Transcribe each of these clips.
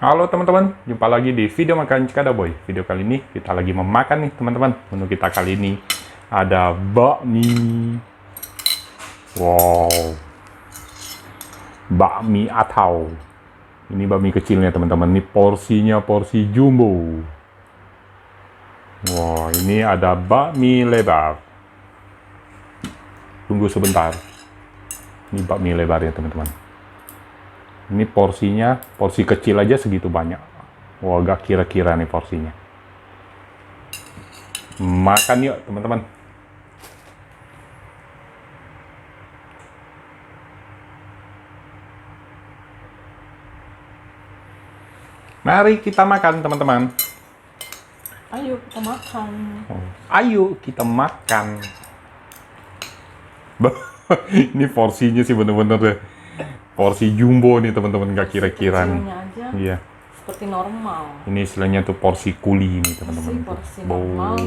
Halo teman-teman, jumpa lagi di video makan Cikadaboy. Video kali ini kita lagi memakan nih teman-teman. Menu kita kali ini ada bakmi. Wow, bakmi atau ini bakmi kecilnya teman-teman. Ini porsinya porsi jumbo. Wow, ini ada bakmi lebar. Tunggu sebentar. Ini bakmi lebarnya teman-teman. Ini porsinya, porsi kecil aja segitu banyak. Wah, agak kira-kira nih porsinya. Makan yuk, teman-teman. Mari kita makan, teman-teman. Ayo kita makan. Ayo kita makan. Ini porsinya sih bener-bener deh. Porsi jumbo nih teman-teman, gak kira-kira nih. Kecilnya aja Iya. seperti normal. Ini istilahnya tuh porsi kuli nih teman-teman. Porsi normal.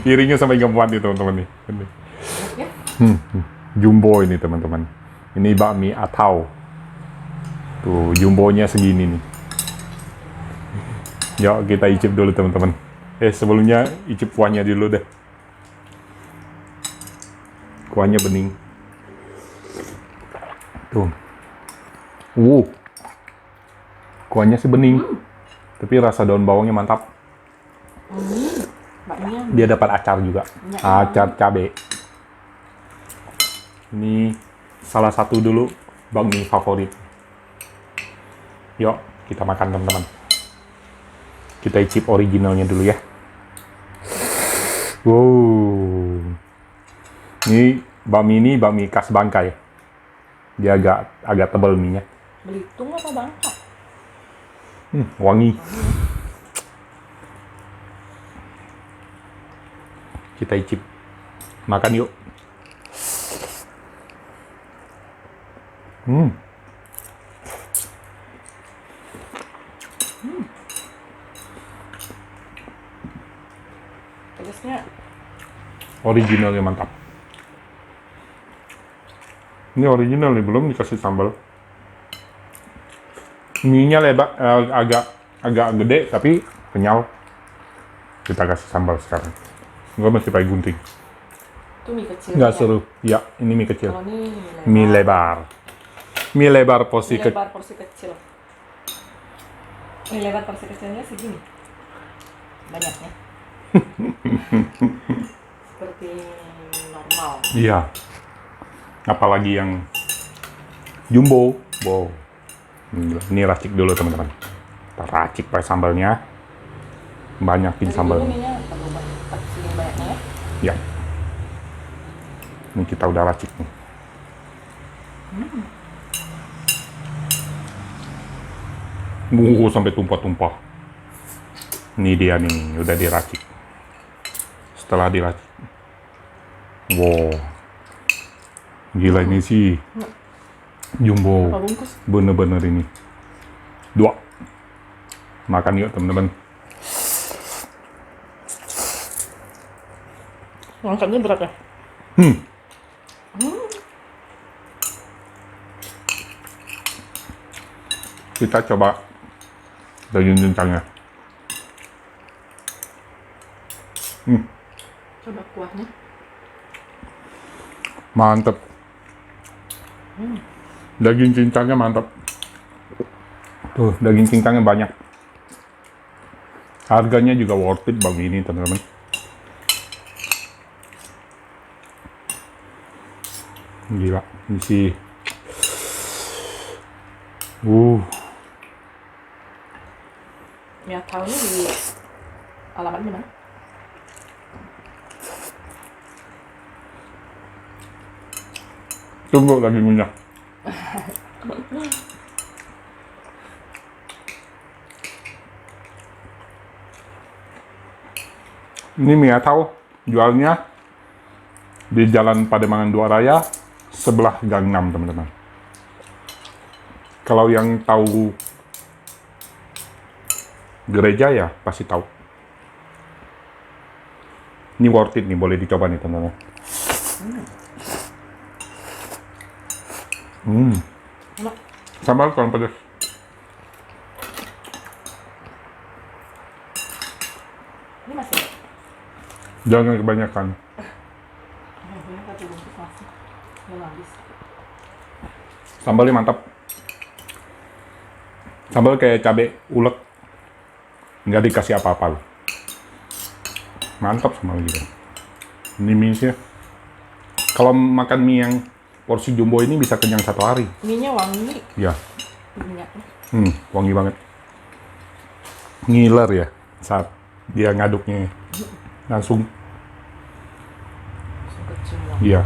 Piringnya sampai gak muat nih teman-teman nih. Ya? Jumbo ini teman-teman. Ini bakmi atau. Tuh jumbonya segini nih. Yuk kita icip dulu teman-teman. Sebelumnya icip kuahnya dulu deh. Kuahnya bening. Tuh. Kuahnya sih bening. Tapi rasa daun bawangnya mantap. Bakminya Dia dapat acar juga. Acar cabe. Ini salah satu dulu bakmi favorit. Yuk, kita makan teman-teman. Kita icip originalnya dulu ya. Wow. Ini bakmi khas Bangkai. Dia agak tebal minyak. Belitung apa Bangka? Wangi. Kita icip. Makan yuk. Pedasnya Originalnya mantap. Ini original nih, belum dikasih sambal. Mie-nya lebar, agak gede tapi kenyal. Kita kasih sambal sekarang. Gua masih pakai gunting. itu mie kecil. Nggak seru. Ya, ini mie kecil. Kalau ini Mie lebar. Mie lebar porsi mie lebar porsi kecil. Mie lebar porsi kecilnya segini. Banyaknya. Seperti normal. Iya. Apalagi yang jumbo. Wow. Ini racik dulu teman-teman. Kita racik pakai sambalnya. Banyakin Jadi sambal. dulu minyak perlu kasih banyaknya ya. Ya. Ini kita udah racik nih. Sampai tumpah-tumpah. Ini dia nih, udah diracik. Setelah diracik. Wow. Gila ini sih. Jumbo. Berapa bungkus? Bener-bener ini. 2. Makan yuk teman-teman. Ngangkatnya berat ya? Kita coba daging cincangnya. Coba kuahnya. Mantep. Daging cincangnya mantap. Tuh, daging cincangnya banyak. Harganya juga worth it bagi ini, teman-teman. Gila, ini sih. Ya, tahu ini di alamatnya mana? Tunggu lagi minyak. Ini mie atau jualnya di Jalan Pademangan 2 Raya sebelah Gang 6 teman-teman. Kalau yang tahu gereja ya pasti tahu. Ini worth it nih, boleh dicoba nih teman-teman. Enak. Sambal kurang pedas. Ini masih ada. Jangan kebanyakan. Banyak satu bungkus masih. Belum habis. Sambalnya mantap. Sambal kayak cabai ulek. Nggak dikasih apa-apa. Mantap sambal gitu. Ini mie-nya. Kalau makan mie yang porsi jumbo ini bisa kenyang 1 hari. Mie-nya wangi. Ya. Minyaknya. Wangi banget. Ngiler ya saat dia ngaduknya. Langsung. Kecil. Iya.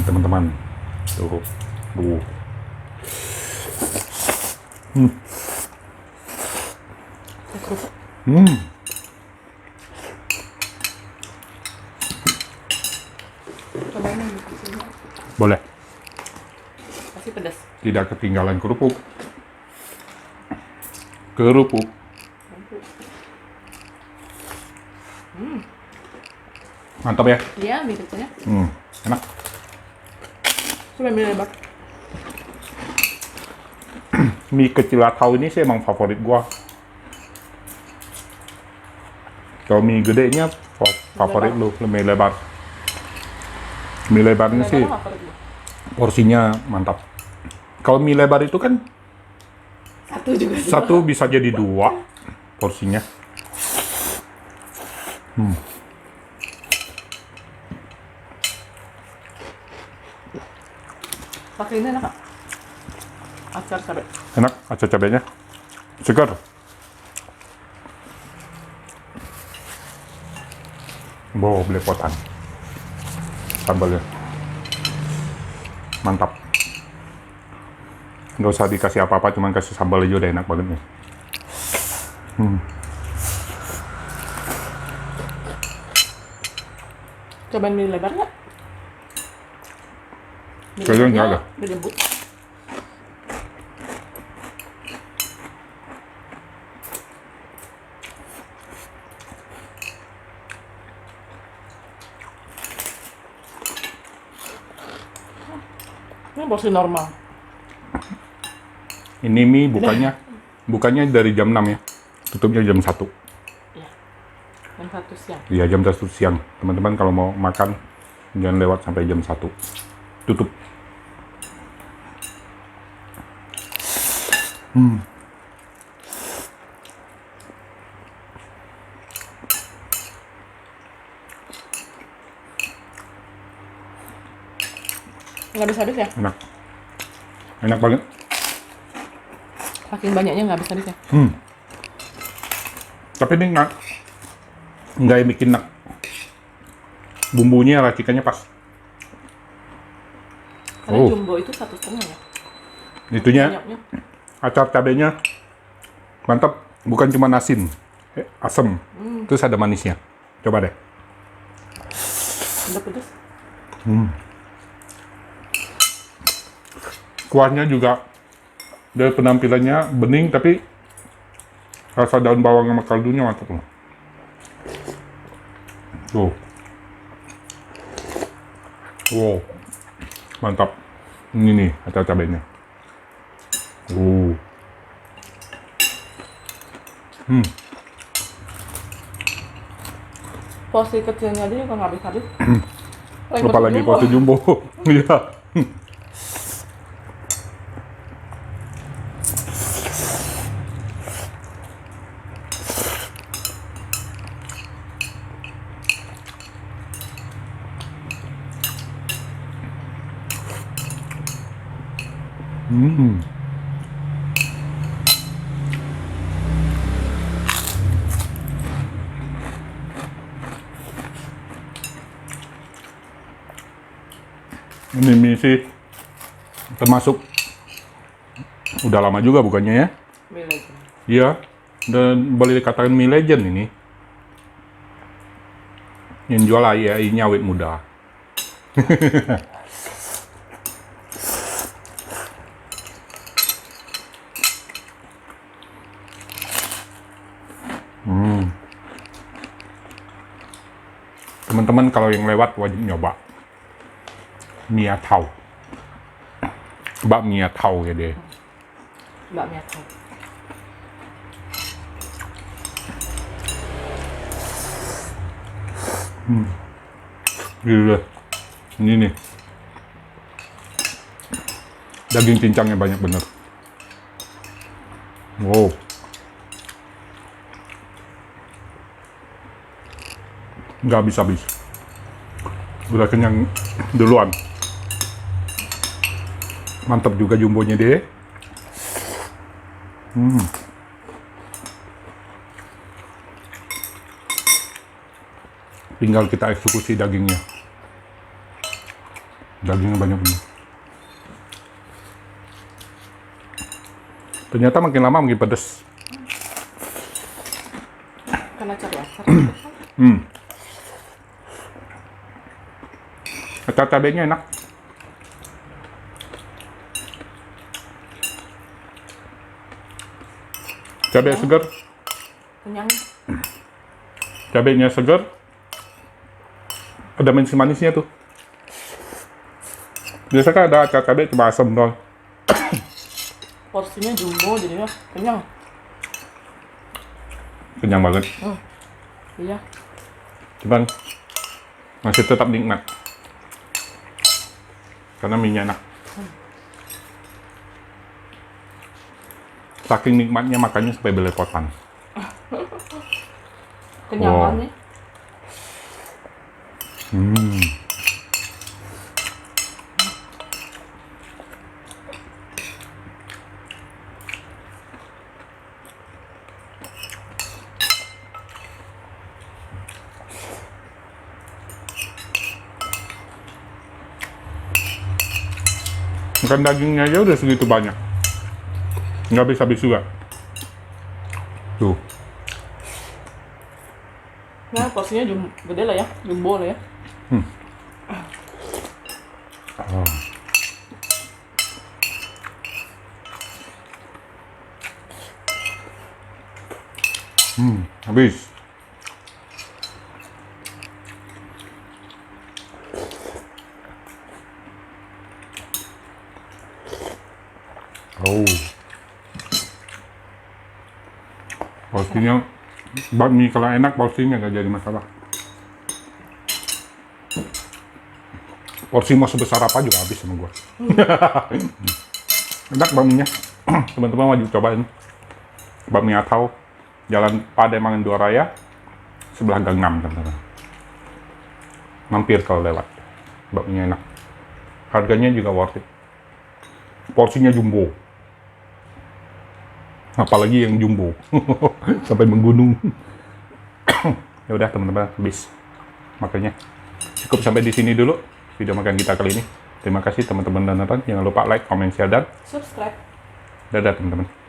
Teman-teman. Tuh. Kerupuk. Cobain yang kecilnya. Boleh. Pasti pedas. Tidak ketinggalan kerupuk. Kerupuk. Mantap ya. Iya, mie kecilnya. Enak. Coba mie lebar. Mie kecil atau ini sih emang favorit gua. Kalau mie gedenya favorit lu, mie lebar. Mie lebarnya sih Lebar apa favorit? porsinya mantap. Kalau mie lebar itu kan Satu juga. satu bisa jadi 2 porsinya. Pakai ini enak nggak? Acar cabai. Enak, acar cabenya. Segar. Wow, belepotan. Sambalnya. Mantap. Nggak usah dikasih apa-apa, cuman kasih sambal aja udah enak banget nih. Cobain mie lebar nggak? Mie Kayaknya lebarnya nggak ada. udah lembut. Ini porsi normal. Ini mie bukannya dari jam 6 ya. Tutupnya jam 1. Iya. Jam 1 siang. Iya, jam 1 siang. Teman-teman kalau mau makan jangan lewat sampai jam 1. Tutup. Nggak habis-habis ya? Enak. Enak banget. Saking banyaknya nggak habis-habis ya? Tapi ini nggak bikin enak. Bumbunya racikannya pas. Karena Oh. jumbo itu 1,5 ya? Itunya Banyaknya. acar cabenya mantap. Bukan cuma asin, asem. Terus ada manisnya. Coba deh. Udah pedas. Kuahnya juga dari penampilannya bening, tapi rasa daun bawang sama kaldunya mantap loh. Tuh. Wow. Mantap. Ini nih acar cabenya. Porsi kecilnya aja juga nggak habis-habis. Apalagi porsi jumbo. Iya. Ini mie sih termasuk udah lama juga bukannya ya? Mie legend. Iya, dan boleh dikatakan mie legend ini. Yang jual AI-nya awet muda. Teman-teman kalau yang lewat wajib nyoba mie atau bakmi tahu ya deh. bakmi atau Gila. Ini nih. Daging cincangnya banyak bener. Wow. Nggak habis-habis. Udah kenyang duluan. Mantap juga jumbonya deh. Tinggal kita eksekusi dagingnya. Dagingnya banyak bener. Ternyata makin lama makin pedes. karena cari asar. Kacang cabenya enak. Cabai segar, Kenyang. cabenya segar. Ada manis-manisnya tuh. Biasanya kan ada cabai cuma asam doang. Porsinya jumbo jadinya kenyang. Kenyang banget. Iya. Cuman masih tetap nikmat. Karena mie-nya enak. Saking nikmatnya makannya sampai belepotan. Kenyangannya. Makan dagingnya aja udah segitu banyak. Nggak habis-habis juga. Tuh. Nah, porsinya gede lah ya, jumbo lah ya. Habis. Oh. Porsinya bakmi kalau enak porsinya nggak jadi masalah. Porsi mau sebesar apa juga habis sama gua. Enak bakminya. Teman-teman wajib cobain. Bakmi Atau Jalan Pademangan Dua Raya sebelah Gangnam, teman-teman. Mampir kalau lewat. Bakminya enak. Harganya juga worth it. Porsinya jumbo. Apalagi yang jumbo. Sampai menggunung. Ya udah teman-teman, habis makanya cukup sampai di sini dulu video makan kita kali ini. Terima kasih teman-teman dan nonton. Jangan lupa like, comment, share, dan Subscribe. dadah teman-teman.